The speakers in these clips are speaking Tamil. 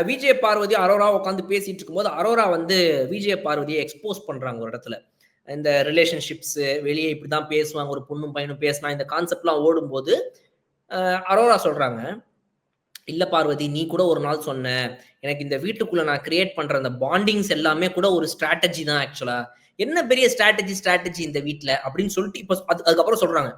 விஜய பார்வதி அரோரா உட்காந்து பேசிட்டு இருக்கும்போது அரோரா வந்து விஜய பார்வதியை எக்ஸ்போஸ் பண்றாங்க ஒரு இடத்துல. இந்த ரிலேஷன்ஷிப்ஸ் வெளியே இப்படிதான் பேசுவாங்க, ஒரு பொண்ணும் பையனும் பேசினா இந்த கான்செப்ட்லாம் ஓடும்போது அரோரா சொல்றாங்க, இல்ல பார்வதி நீ கூட ஒரு நாள் சொன்ன, எனக்கு இந்த வீட்டுக்குள்ள நான் கிரியேட் பண்ற அந்த பாண்டிங்ஸ் எல்லாமே கூட ஒரு ஸ்ட்ராட்டஜி தான் ஆக்சுவலா. என்ன பெரிய ஸ்ட்ராட்டஜி இந்த வீட்ல அப்படின்னு சொல்லிட்டு இப்ப அதுக்கப்புறம் சொல்றாங்க.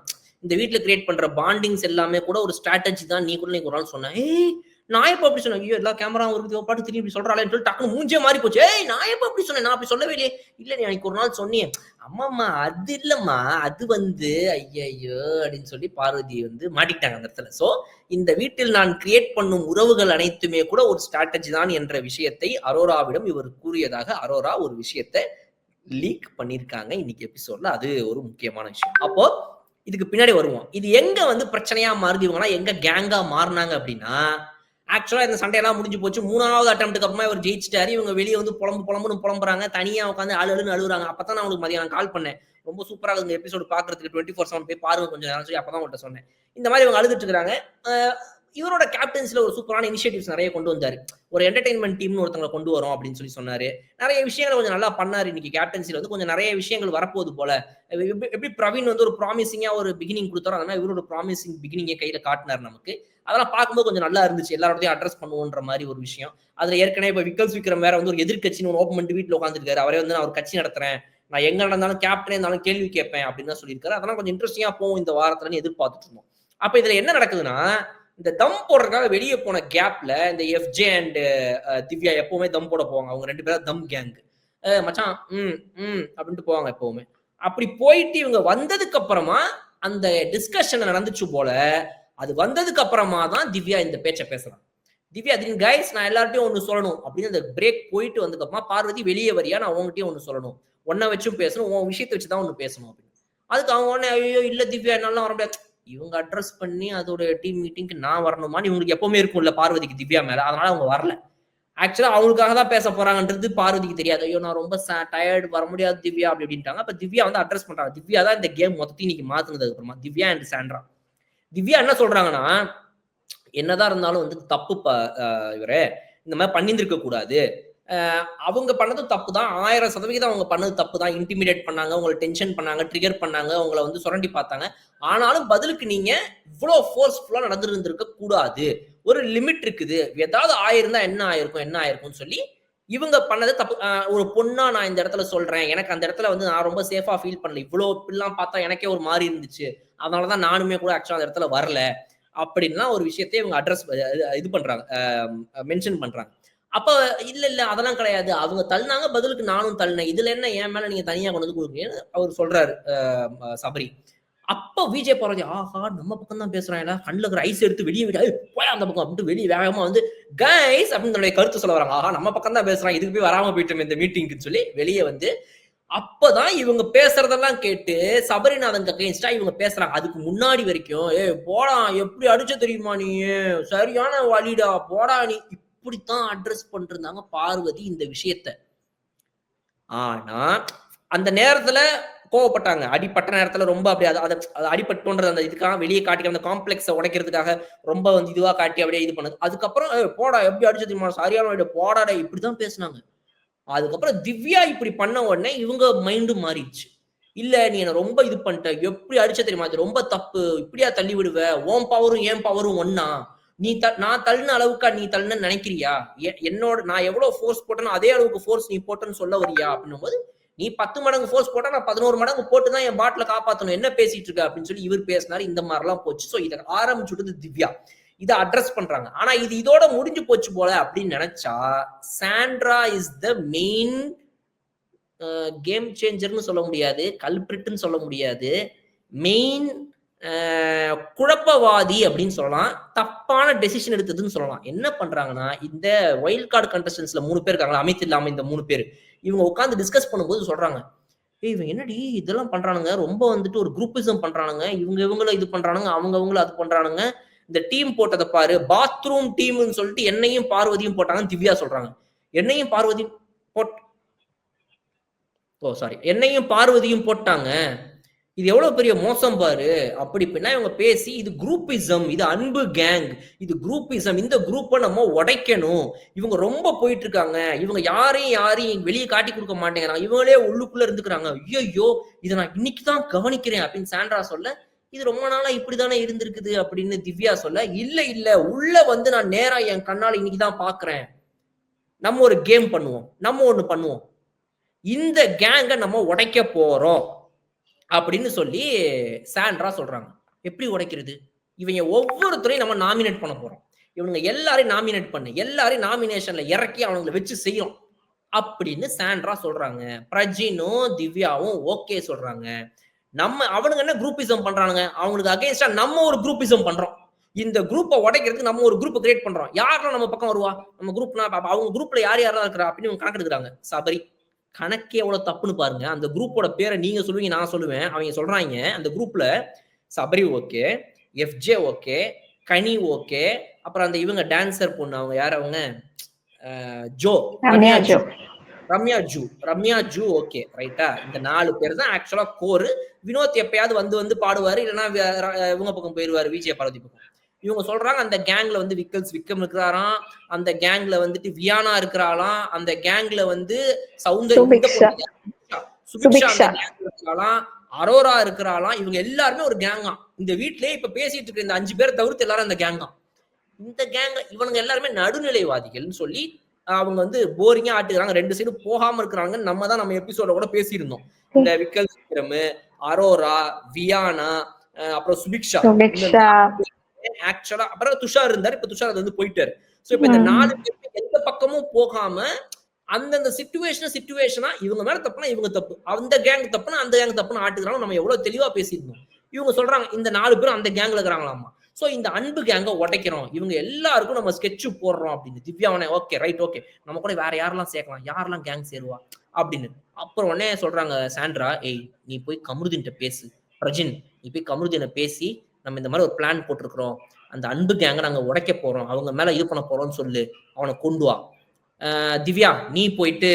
இந்த வீட்ல கிரியேட் பண்ற பாண்டிங்ஸ் எல்லாமே கூட ஒரு ஸ்ட்ராட்டஜி தான் நீ கூட நீ ஒரு நாள் சொன்ன. ஏய் நான் எப்ப அப்படி சொன்னேன்? ஐயோ! எல்லா கேமராவும் இருக்குது. இவ பாட்டுக்கு திரும்பி இப்படி சொல்றாளேன்னு சொல்லி டக்குனு மூஞ்சியே மாறி போச்சு. ஏய் நான் எப்ப அப்படி சொன்னேன்? நான் அப்படி சொல்லவே இல்லையே. இல்ல நீ அன்னைக்கு ஒரு நாள் சொன்னியே. அம்மாம்மா அது இல்லம்மா. அது வந்து ஐயய்யோ! அப்படின்னு சொல்லி பார்வதி வந்து மாட்டிக்கிட்டாங்க அந்த இடத்துல. சோ இந்த வீட்டில் நான் கிரியேட் பண்ணும் உறவுகள் அனைத்துமே கூட ஒரு ஸ்ட்ராட்டஜி தான் என்ற விஷயத்தை அரோராவிடம் இவர் கூறியதாக அரோரா ஒரு விஷயத்தை லீக் பண்ணியிருக்காங்க இன்னைக்கு எபிசோட்ல. அது ஒரு முக்கியமான விஷயம். அப்போ இதுக்கு பின்னாடி வருவோம். இது எங்க வந்து பிரச்சனையா மாறுது இவங்கன்னா எங்க கேங்கா மாறினாங்க அப்படின்னா ஆக்சுவலா இந்த சண்டையெல்லாம் முடிஞ்சு போச்சு. 3வது அட்டெம்ப்ட்க்கு அப்புறமா இவர் ஜெயிச்சிட்டாரு. இவங்க வெளியே வந்து புலம்புன்னு புலம்புறாங்க. தனியா உட்காந்து அழுன்னு அழுகுறாங்க. அப்பதான் நான் உங்களுக்கு மதியானம் கால் பண்ணேன். ரொம்ப சூப்பரா இந்த எபிசோடு பாக்குறதுக்கு 24/7 போய் பாருங்க கொஞ்சம் நேரம் சொல்லி அப்பதான் உங்கள்ட்ட சொன்னேன். இந்த மாதிரி இவங்க அழுதுட்டு இருக்காங்க. இவரோட கேப்டன்ஸ்ல ஒரு சூப்பரான இனிஷியேட்டிவ்ஸ் நிறைய கொண்டு வந்தாரு. ஒரு என்டர்டைன்மெண்ட் டீம்னு ஒருத்தவங்களை கொண்டு வரோம் அப்படின்னு சொல்லி சொன்னாரு. நிறைய விஷயங்களை கொஞ்சம் நல்லா பண்ணாரு. இன்னைக்கு கேப்டன்சில வந்து கொஞ்சம் நிறைய விஷயங்கள் வரப்போகுது போல. எப்படி பிரவீன் வந்து ஒரு ப்ராமிசிங்கா ஒரு பிகினிங் கொடுத்தாரோ அந்த மாதிரி இவரோட ப்ராமிசிங் பிகினிங்கை கையில காட்டினார் நமக்கு. அதெல்லாம் பார்க்கும்போது கொஞ்சம் நல்லா இருந்துச்சு. எல்லாரோடையும் அட்ரஸ் பண்ணுவோன்ற மாதிரி ஒரு விஷயம். அதுல ஏற்கனவே இப்ப விக்கல்ஸ் விக்ரம் வேற வந்து ஒரு எதிர்கட்சின்னு ஒரு ஓப்பன் பண்ணிட்டு வீட்டுல உட்காந்துருக்காரு. அவரே வந்து நான் ஒரு கட்சி நடத்துறேன். நான் எங்க நடந்தாலும் கேப்டனே இருந்தாலும் கேள்வி கேட்பேன் அப்படின்னு தான் சொல்லியிருக்காரு. அதெல்லாம் கொஞ்சம் இன்ட்ரெஸ்டிங்கா போகும் இந்த வாரத்துலன்னு எதிர்பார்த்துட்டு இருந்தோம். அப்ப இதுல என்ன நடக்குதுன்னா இந்த தம் போடுறதுக்காக வெளியே போன கேப்ல இந்த எஃப்ஜே அண்ட் திவ்யா எப்பவுமே தம் போட போவாங்க. அவங்க 2 பேரும் தம் கேங். மச்சான் அப்படின்ட்டு போவாங்க எப்பவுமே. அப்படி போயிட்டு இவங்க வந்ததுக்கு அப்புறமா அந்த டிஸ்கஷன் நடந்துச்சு போல. அது வந்ததுக்கு அப்புறமா தான் திவ்யா இந்த பேச்சை பேசுறாங்க. திவ்யா தின் கைஸ் நான் எல்லார்ட்டையும் ஒண்ணு சொல்லணும் அப்படின்னு அந்த பிரேக் போயிட்டு வந்ததுக்கு அப்புறமா பார்வதி வெளியே வரியா நான் உங்ககிட்டயும் ஒண்ணு சொல்லணும். ஒன்ன வச்சும் பேசணும். உன் விஷயத்தை வச்சுதான் ஒண்ணு பேசணும் அப்படின்னு. அதுக்கு அவங்க உடனே ஐயோ இல்ல திவ்யா என்னால வர முடியாது. இவங்க அட்ரஸ் பண்ணி அதோட டீம் மீட்டிங்க்கு நான் வரணுமான்னு இவங்களுக்கு எப்பவுமே இருக்கும்ல பார்வதிக்கு திவ்யா மேல. அதனால அவங்க வரல. ஆக்சுவலா அவங்களுக்காக தான் பேச போறாங்கன்றது பார்வதிக்கு தெரியாது. ஐயோ நான் ரொம்ப டயர்டு வர முடியாது திவ்யா அப்படி அப்படின்ட்டாங்க. அப்ப திவ்யா வந்து அட்ரஸ் பண்றாங்க. திவ்யா தான் இந்த கேம் மொத்தத்தையும் இன்னைக்கு மாத்துனதுக்கு அப்புறமா திவ்யா அண்ட் சாண்ட்ரா. திவ்யா என்ன சொல்றாங்கன்னா என்னதான் இருந்தாலும் வந்து தப்பு இவரே இந்த மாதிரி பண்ணியிருந்திருக்க கூடாது. அவங்க பண்ணது தப்பு தான். 1000% அவங்க பண்ணது தப்பு தான். இன்டிமிடேட் பண்ணாங்க, உங்களை டென்ஷன் பண்ணாங்க, ட்ரிகர் பண்ணாங்க, உங்களை வந்து சுரண்டி பார்த்தாங்க. ஆனாலும் பதிலுக்கு நீங்க இவ்வளோ ஃபோர்ஸ்ஃபுல்லா நடந்திருந்திருக்க கூடாது. ஒரு லிமிட் இருக்குது. ஏதாவது ஆயிருந்தா என்ன ஆயிருக்கும் என்ன ஆயிருக்கும்னு சொல்லி இவங்க பண்ணது தப்பு. ஒரு பொண்ணா நான் இந்த இடத்துல சொல்றேன். எனக்கு அந்த இடத்துல வந்து நான் ரொம்ப சேஃபா ஃபீல் பண்ணல. இவ்வளோ இப்படிலாம் பார்த்தா எனக்கே ஒரு மாறி இருந்துச்சு. அதனால தான் நானுமே கூட ஆக்சுவலா அந்த இடத்துல வரல. அப்படின்லாம் ஒரு விஷயத்தை இவங்க அட்ரஸ் இது பண்றாங்க. மென்ஷன் பண்றாங்க. அப்ப இல்ல அதெல்லாம் கிடையாது. அவங்க தள்ளினாங்க பதிலுக்கு நானும் தள்ளினேன். இதுல என்ன என் மேல நீங்க தனியா கொண்டு வந்து குடுக்குறீங்கன்னு அவர் சொல்றாரு சபரி. அப்ப விஜய் பார்வதி ஆஹா நம்ம பக்கம் தான் பேசுறாங்க. கண்ணுல இருக்கிற ஐஸ் எடுத்து வெளியே விட போய் அந்த பக்கம் அப்படின்ட்டு வெளியே வேகமா வந்து கைஸ் அப்படின்னு தன்னுடைய கருத்து சொல்ல வராங்க. ஆஹா நம்ம பக்கம் தான் பேசுறாங்க. இதுக்கு போய் வராம போயிட்டோம் இந்த மீட்டிங்க்கு சொல்லி வெளியே வந்து அப்பதான் இவங்க பேசுறதெல்லாம் கேட்டு சபரிநாதன் அகைன்ஸ்டா இவங்க பேசுறாங்க. அதுக்கு முன்னாடி வரைக்கும் போடா எப்படி அடிச்ச தெரியுமா நீ சரியான வழிடா போடா நீ இப்படித்தான் அட்ரஸ் பண்ணிருந்தாங்க பார்வதி இந்த விஷயத்த. ஆனா அந்த நேரத்துல கோவப்பட்டாங்க. அடிப்பட்ட நேரத்துல ரொம்ப அப்படி அடிபட்டோன்றது அந்த இதுக்காக வெளியே காட்டிக்க அந்த காம்ப்ளெக்ஸை உடைக்கிறதுக்காக ரொம்ப வந்து இதுவா காட்டி அப்படியே இது பண்ணது. அதுக்கப்புறம் போடா எப்படி அடிச்ச தெரியுமா சரியான போடாடா இப்படிதான் பேசினாங்க. அதுக்கப்புறம் திவ்யா இப்படி பண்ண உடனே இவங்க மைண்டு மாறிடுச்சு. இல்ல நீ என்ன ரொம்ப இது பண்ணிட்ட. எப்படி அடிச்ச தெரியுமா? அது ரொம்ப தப்பு. இப்படியா தள்ளி விடுவ? உன் பவரும் என் பவரும் ஒண்ணா? நீ நான் தள்ளின அளவுக்கா நீ தள்ளுனன்னு நினைக்கிறியா? என்னோட நான் எவ்வளவு ஃபோர்ஸ் போட்டேனோ அதே அளவுக்கு ஃபோர்ஸ் நீ போட்டேன்னு சொல்ல வரியா? அப்படின்னும்போது நீ 10 மடங்கு ஃபோர்ஸ் போட்டா நான் 11 மடங்கு போட்டு தான் என் பாட்டில காப்பாத்தணும். என்ன பேசிட்டு இருக்க? அப்படின்னு சொல்லி இவர் பேசினாரு. இந்த மாதிரிலாம் போச்சு. சோ இத ஆரம்பிச்சுட்டது திவ்யா. இதை அட்ரஸ் பண்றாங்க. ஆனா இது இதோட முடிஞ்சு போச்சு போல அப்படின்னு நினைச்சா Sandra is the main game சேஞ்சர்னு சொல்ல முடியாது, கல்பிரிட்னு சொல்ல முடியாது, மெயின் குழப்பவாதி அப்படின்னு சொல்லலாம். தப்பான டெசிஷன் எடுத்ததுன்னு சொல்லலாம். என்ன பண்றாங்கன்னா இந்த வைல்ட் கார்டு கண்டஸ்டன்ஸ்ல 3 பேர் இருக்காங்களா, அமித் இல்லாம இந்த 3 பேர் இவங்க உட்காந்து டிஸ்கஸ் பண்ணும்போது சொல்றாங்க, இவன் என்னடி இதெல்லாம் பண்றானுங்க, ரொம்ப வந்துட்டு ஒரு குரூப்பிசம் பண்றானுங்க, இவங்கள இது பண்றானுங்க, அவங்கள அது பண்றானுங்க, இந்த டீம் போட்டதை பாரு பாத்ரூம் டீம்னு சொல்லிட்டு என்னையும் பார்வதியும் போட்டாங்க திவ்யா சொல்றாங்க. என்னையும் பார்வதியும் போட்டாங்க. இது எவ்வளவு பெரிய மோசம் பாரு. அப்படி இப்படின்னா இவங்க பேசி இது குரூப்பிசம், இது அன்பு கேங், இது குரூப்பிசம், இந்த குரூப்பை நம்ம உடைக்கணும், இவங்க ரொம்ப போயிட்டு இருக்காங்க, இவங்க யாரையும் வெளியே காட்டி கொடுக்க மாட்டேங்கிறாங்க, இவங்களே உள்ளுக்குள்ள இருந்துக்கிறாங்க, ஐயோ இதை நான் இன்னைக்கு தான் கவனிக்கிறேன் அப்படின்னு சாண்ட்ரா சொல்ல, இது ரொம்ப நாளா இப்படிதானே இருந்திருக்குது அப்படின்னு திவ்யா சொல்ல, இல்ல இல்ல உள்ள வந்து நான் நேரா என் கண்ணால இன்னைக்கு தான் பாக்குறேன், நம்ம ஒரு கேம் பண்ணுவோம், நம்ம ஒண்ணு பண்ணுவோம், இந்த கேங்கை நம்ம உடைக்க போறோம் அப்படின்னு சொல்லி சாண்ட்ரா சொல்றாங்க. எப்படி உடைக்கிறது? இவங்க ஒவ்வொருத்தரையும் நம்ம நாமினேட் பண்ண போறோம், இவங்க எல்லாரையும் நாமினேட் பண்ணு, எல்லாரையும் நாமினேஷன்ல இறக்கி அவங்களை வச்சு செய்யும் அப்படின்னு சாண்ட்ரா சொல்றாங்க. பிரஜினும் திவ்யாவும் ஓகே சொல்றாங்க. நம்ம அவனுங்க என்ன குரூப்பிசம் பண்றானுங்க, அவங்களுக்கு அகைன்ஸ்டா நம்ம ஒரு குரூப்பிசம் பண்றோம். இந்த குரூப்பை உடைக்கிறதுக்கு நம்ம ஒரு குரூப் கிரியேட் பண்றோம். யாரெல்லாம் நம்ம பக்கம் வருவா, நம்ம குரூப்னா அவங்க குரூப்ல யார் யாரெல்லாம் இருக்கிறா அப்படின்னு கணக்கு எடுக்கிறாங்க. சபரி கணக்கே எவ்வளவு தப்புன்னு பாருங்க. அந்த குரூப்போட பேரை நீங்க சொல்லுவீங்க, நான் சொல்லுவேன். அவங்க சொல்றாங்க அந்த குரூப்ல சபரி ஓகே, எஃப்ஜே ஓகே, கனி ஓகே, அப்புறம் அந்த இவங்க டான்சர் பொண்ணு, அவங்க யார், அவங்க ஜோ, ரம்யா ஜூ ஓகே ரைட்டா. இந்த 4 பேர் தான் ஆக்சுவலா கோர். வினோத் எப்பயாவது வந்து பாடுவாரு, இல்லைன்னா இவங்க பக்கம் போயிருவாரு, விஜய பார்வதி பக்கம். இவங்க சொல்றாங்க அந்த கேங்ல வந்து விக்கம் இருக்கிறாராம், அந்த கேங்ல வந்துட்டு வியானா இருக்கிறாளாம், அந்த கேங்ல வந்து சுபிக்ஷா இருக்கிறாளாம், அரோரா இருக்கிறாளாம், இவங்க எல்லாருமே ஒரு கேங்கா. இந்த வீட்லயே இப்ப பேசிட்டு இருக்க இந்த 5 பேர் தவிர்த்து எல்லாரும் அந்த கேங்கா. இந்த கேங் இவனுங்க எல்லாருமே நடுநிலைவாதிகள்னு சொல்லி அவங்க வந்து போரிங்கா ஆட்டுக்கிறாங்க. 2 சைடு போகாம இருக்கிறாங்க. நம்ம எபிசோட கூட பேசியிருந்தோம். இந்த விக்கல் விக்ரம், அரோரா, வியானா, அப்புறம் சுபிக்ஷா, ஆக்சுவலா அப்புறம் துஷார் இருந்தாரு. இப்ப துஷார் வந்து போயிட்டாரு. சோ இப்ப இந்த 4 பேருமே எந்த பக்கமும் போகாம அந்தந்த சிச்சுவேஷனா இவங்க மேல தப்புனா இவங்க தப்பு, அந்த கேங் தப்புனா அந்த கேங் தப்புன்னு ஆட்டுக்கிறாங்க. நம்ம எவ்வளவு தெளிவா பேசியிருந்தோம். இவங்க சொல்றாங்க இந்த 4 பேரும் அந்த கேங்ல இருக்கிறாங்களாமா. சோ இந்த அன்பு கேங்க உடைக்கிறோம், இவங்க எல்லாருக்கும் நம்ம ஸ்கெட்ச் போடுறோம் அப்படின்னு. திவ்யாவனே ஓகே ரைட் ஓகே, நம்ம கூட வேற யாரெல்லாம் சேர்க்கலாம், யாரெல்லாம் கேங் சேருவா அப்படின்னு. அப்புறம் உடனே சொல்றாங்க சாண்ட்ரா, ஏய் நீ போய் கமருதீன் பேசு, பிரஜின் நீ போய் கமருதீனை பேசி நம்ம இந்த மாதிரி ஒரு பிளான் போட்டிருக்கிறோம், அந்த அன்பு கேங்க நாங்க உடைக்க போறோம், அவங்க மேல இது பண்ண போறோம்னு சொல்லு, அவனை கொண்டு வா. திவ்யா நீ போயிட்டு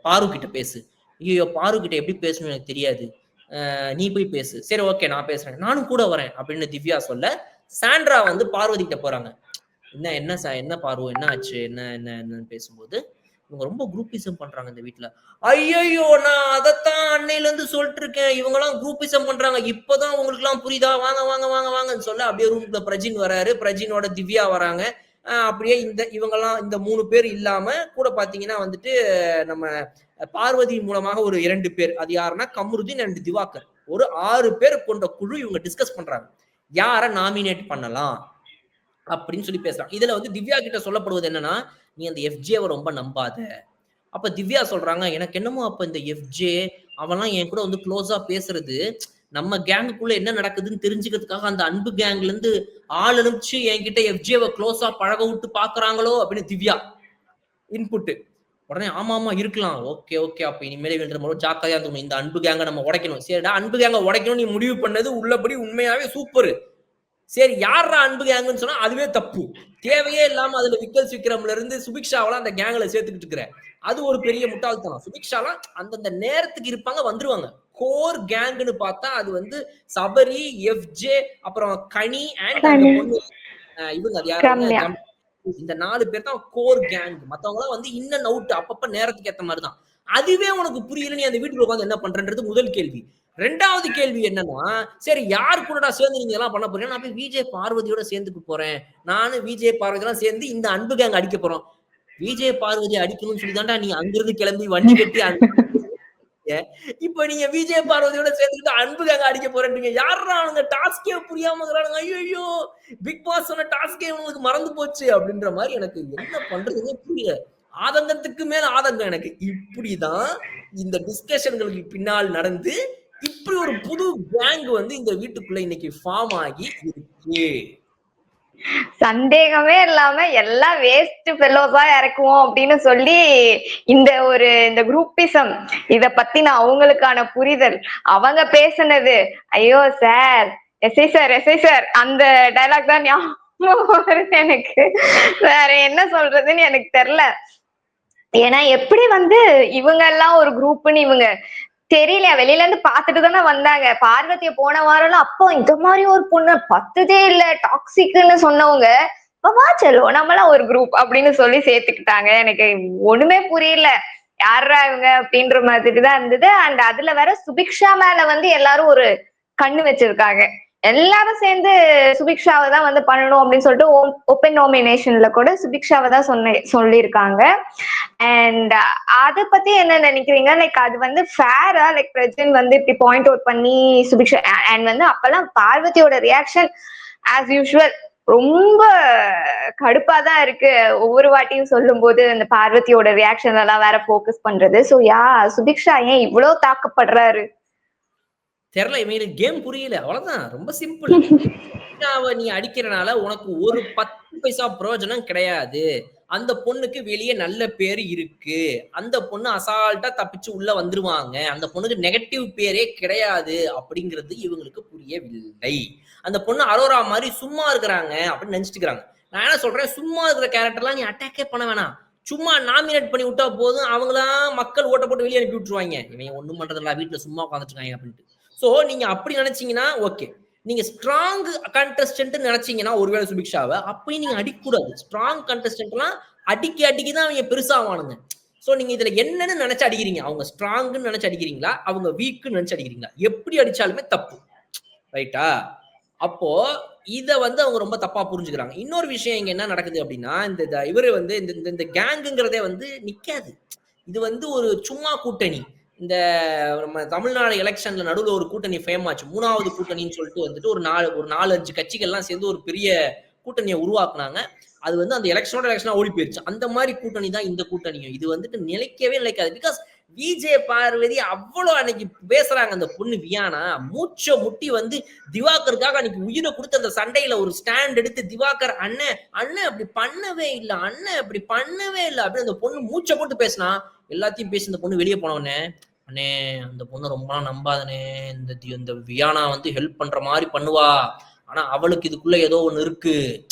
பாரு கிட்ட பேசு. ஐயோ பாரு கிட்ட எப்படி பேசணும் எனக்கு தெரியாது, நீ போய் பேசு. சரி ஓகே நான் பேசுறேன், நானும் கூட வரேன் அப்படின்னு திவ்யா சொல்ல, சாண்ட்ரா வந்து பார்வதி கிட்ட போறாங்க. என்ன பார்வம், என்ன ஆச்சு, என்னன்னு பேசும்போது இவங்க ரொம்ப குரூப்பிசம் பண்றாங்க இந்த வீட்டுல. ஐயோ நான் அதைத்தான் அன்னையில இருந்து சொல்லிட்டு இருக்கேன், இவங்க எல்லாம் குரூப்பிசம் பண்றாங்க, இப்பதான் உங்களுக்கு எல்லாம் புரியுதா, வாங்க வாங்க வாங்க வாங்கன்னு சொல்ல அப்படியே ரூம்ல பிரஜின் வராரு, பிரஜினோட திவ்யா வராங்க. அப்படியே இவங்கெல்லாம் இந்த 3 பேர் இல்லாம கூட பாத்தீங்கன்னா வந்துட்டு நம்ம பார்வதி மூலமாக ஒரு 2 பேர், அது யாருன்னா கமருதீன் அண்ட் திவாகர், ஒரு 6 பேர் கொண்ட குழு இவங்க டிஸ்கஸ் பண்றாங்க யார நாமினேட் பண்ணலாம் அப்படின்னு சொல்லி பேசுறாங்க. இதுல வந்து திவ்யா கிட்ட சொல்லப்படுவது என்னன்னா, நீ அந்த எஃப்ஜேவை ரொம்ப நம்பாத. அப்ப திவ்யா சொல்றாங்க, எனக்கு என்னமோ அப்ப இந்த எஃப்ஜே அவெல்லாம் என் கூட வந்து க்ளோஸா பேசுறது நம்ம கேங்குக்குள்ள என்ன நடக்குதுன்னு தெரிஞ்சுக்கிறதுக்காக அந்த அன்பு கேங்ல இருந்து ஆள் அனுப்பிச்சு என்கிட்ட எஃப்ஜேவை க்ளோஸா பழக விட்டு பாக்குறாங்களோ அப்படின்னு திவ்யா இன்புட். உடனே ஆமா இருக்கலாம், ஓகே ஓகே அப்ப இனிமேலே வேண்டிய ஜாக்கிரதையா இருந்தோம், இந்த அன்பு கேங்க நம்ம உடைக்கணும். சரிடா அன்பு கேங்க உடைக்கணும் நீ முடிவு பண்ணது உள்ளபடி உண்மையாவே சூப்பர். சரி யாரா அன்பு கேங்குன்னு சொன்னா அதுவே தப்பு, தேவையே இல்லாம அதுல விக்கல் விக்ரம்ல இருந்து சுபிக்ஷாவெல்லாம் அந்த கேங்ல சேர்த்துக்கிட்டு இருக்கிற, அது ஒரு பெரிய முட்டாள்தனம். சுபிக்ஷாலாம் அந்தந்த நேரத்துக்கு இருப்பாங்க வந்துருவாங்க. கோர் கேங்னு பார்த்தா அது வந்து சபரி, எஃப்ஜே, அப்புறம் கனி அண்ட் அந்த பொண்ணு இவங்க அது யாரு, இந்த 4 பேர் தான் கோர் கேங். மத்தவங்க எல்லாம் வந்து இன் அண்ட் அவுட் அப்பப்ப நேரத்துக்கு ஏத்த மாதிரி தான். அதுவே உனக்கு புரியல, நீ அந்த வீட்டுல உட்காந்து என்ன பண்றது முதல் கேள்வி. 2வது கேள்வி என்னன்னா, சரி யார் கூடடா சேர்ந்து நீங்க எல்லாம் பண்ண போறீங்க, நான் போய் விஜய் பார்வதியோட சேர்ந்துக்கு போறேன், நானும் விஜய் பார்வதி எல்லாம் சேர்ந்து இந்த அன்பு கேங் அடிக்க போறோம். விஜய் பார்வதி அடிக்கணும்னு சொல்லி தான்டா நீ அங்கிருந்து கிளம்பி வண்டி கட்டி இப்ப நீங்க விஜய் பார்வதியோட சேர்ந்துக்கிட்டு அன்பு கேங்க அடிக்க போறேன்றீங்க. யாரா அவங்க, டாஸ்கே புரியாம இருக்கிறானுங்க, ஐயோ பிக் பாஸ் சொன்ன டாஸ்கே உங்களுக்கு மறந்து போச்சு அப்படின்ற மாதிரி எனக்கு என்ன பண்றதுன்னே புரியல. ஆதங்கத்துக்கு மேல ஆதங்கம் எனக்கு. இப்படிதான் இந்த டிஸ்கஷன்களுக்கு பின்னால் நடந்து இப்படி ஒரு புது கேங் வந்து இந்த வீட்டுக்குள்ள இன்னைக்கு ஃபார்ம் ஆகி இருக்கு. சந்தேகமே இல்லாம எல்லாம் வேஸ்ட் ஃபெல்லோஸா இறக்குவோம் அப்படின்னு சொல்லி இந்த குரூப்பிசம் இத பத்தின அவங்களுக்கான புரிதல், அவங்க பேசுனது, ஐயோ சார் எஸ்ஐ சார் அந்த டைலாக் தான் ஞாபகம் வருது எனக்கு. வேற என்ன சொல்றதுன்னு எனக்கு தெரியல. ஏன்னா எப்படி வந்து இவங்க எல்லாம் ஒரு குரூப்னு இவங்க தெரியலையா, வெளியில இருந்து பாத்துட்டு தானே வந்தாங்க. பார்வதிய போன வாரம்லாம் அப்போ இந்த மாதிரி ஒரு பொண்ணு பத்ததே இல்ல டாக்ஸிக்னு சொன்னவங்க வா செல்வம் நம்மளாம் ஒரு குரூப் அப்படின்னு சொல்லி சேர்த்துக்கிட்டாங்க. எனக்கு ஒண்ணுமே புரியல, யாரா இவங்க அப்படின்ற மாதிரி தான் இருந்தது. அண்ட் அதுல வேற சுபிக்ஷா மேல வந்து எல்லாரும் ஒரு கண்ணு வச்சிருக்காங்க. எல்லாரும் சேர்ந்து சுபிக்ஷாவை தான் வந்து பண்ணணும் அப்படின்னு சொல்லிட்டு ஓப்பன் நாமினேஷன்ல கூட சுபிக்ஷாவை தான் சொல்லியிருக்காங்க. அண்ட் அத பத்தி என்ன நினைக்கிறீங்க? லைக் அது வந்து ஃபேரா? லைக் பிரஜன் வந்து இப்படி பாயிண்ட் அவுட் பண்ணி சுபிக்ஷா அண்ட் வந்து அப்பெல்லாம் பார்வதியோட ரியாக்ஷன் ஆஸ் யூஷுவல் ரொம்ப கடுப்பா தான் இருக்கு. ஒவ்வொரு வாட்டியும் சொல்லும் போது அந்த பார்வதியோட ரியாக்ஷன் எல்லாம் வேற போக்கஸ் பண்றது. சோ சுபிக்ஷா ஏன் இவ்வளவு தாக்கப்படுறாரு தெரியல. இவங்களுக்கு கேம் புரியல, அவ்வளவுதான். ரொம்ப சிம்பிள். நீ அடிக்கிறனால உனக்கு ஒரு 10 பைசா பிரயோஜனம் கிடையாது. அந்த பொண்ணுக்கு வெளியே நல்ல பேரு இருக்கு. அந்த பொண்ணு அசால்ட்டா தப்பிச்சு உள்ள வந்துருவாங்க. அந்த பொண்ணுக்கு நெகட்டிவ் பேரே கிடையாது அப்படிங்கிறது இவங்களுக்கு புரியவில்லை. அந்த பொண்ணு அரோரா மாதிரி சும்மா இருக்கிறாங்க அப்படின்னு நினைச்சிட்டுக்கிறாங்க. நான் என்ன சொல்றேன், சும்மா இருக்கிற கேரக்டர்லாம் நீ அட்டாக்கே பண்ண வேணாம். சும்மா நாமினேட் பண்ணி விட்டா போதும், அவங்களாம் மக்கள் ஓட்ட போட்டு வெளியே அனுப்பி விட்டுருவாங்க. இவன் ஒண்ணும் பண்றதில்ல, வீட்டுல சும்மா உட்காந்துட்டு இருக்காங்க அப்படின்ட்டு. சோ நீங்க அப்படி நினைச்சீங்கன்னா ஓகே. நீங்க ஸ்ட்ராங் கண்டஸ்டன்ட் நினைச்சீங்கன்னா ஒருவேளை சுபிக்ஷாவை அப்பயும் நீங்க அடிக்கக்கூடாது. ஸ்ட்ராங் கண்டஸ்டன்ட் எல்லாம் அடிக்கி தான் அவங்க பெருசாவானுங்க. சோ நீங்க இதுல என்னன்னு நினைச்சு அடிக்கிறீங்க? அவங்க ஸ்ட்ராங்னு நினைச்சு அடிக்கிறீங்களா, அவங்க வீக்குன்னு நினைச்சு அடிக்கிறீங்களா? எப்படி அடிச்சாலுமே தப்பு, ரைட்டா? அப்போ இத வந்து அவங்க ரொம்ப தப்பா புரிஞ்சுக்கிறாங்க. இன்னொரு விஷயம் இங்க என்ன நடக்குது அப்படின்னா, இந்த இவரு வந்து இந்த கேங்குங்கிறதே வந்து நிக்காது. இது வந்து ஒரு சும்மா கூட்டணி. இந்த நம்ம தமிழ்நாடு எலெக்ஷன்ல நடுவுல ஒரு கூட்டணி ஃபேம் ஆச்சு. 3வது கூட்டணின்னு சொல்லிட்டு வந்துட்டு ஒரு 4-5 கட்சிகள்லாம் சேர்ந்து ஒரு பெரிய கூட்டணியை உருவாக்குனாங்க. அது வந்து அந்த எலெக்ஷனா ஓடி போயிருச்சு. அந்த மாதிரி கூட்டணி தான் இந்த கூட்டணியும். இது வந்துட்டு நிலைக்கவே நிலைக்காது. பிகாஸ் விஜய் பார்வதி அவ்வளவு அன்னைக்கு பேசுறாங்க. அந்த பொண்ணு வியானா மூச்ச முட்டி வந்து திவாகருக்காக அன்னைக்கு உயிரை கொடுத்து அந்த சண்டையில ஒரு ஸ்டாண்ட் எடுத்து திவாகர் அண்ணன் அப்படி பண்ணவே இல்லை, அண்ணன் அப்படி பண்ணவே இல்லை அப்படின்னு அந்த பொண்ணு மூச்சை போட்டு பேசினா, எல்லாத்தையும் பேசி இந்த பொண்ணு வெளியே போனவனே, அண்ணே அந்த பொண்ணு ரொம்ப நம்பாதனே, இந்த வியானா வந்து ஹெல்ப் பண்ற மாதிரி பண்ணுவா, ஆனா அவளுக்கு இதுக்குள்ள ஏதோ ஒண்ணு இருக்கு,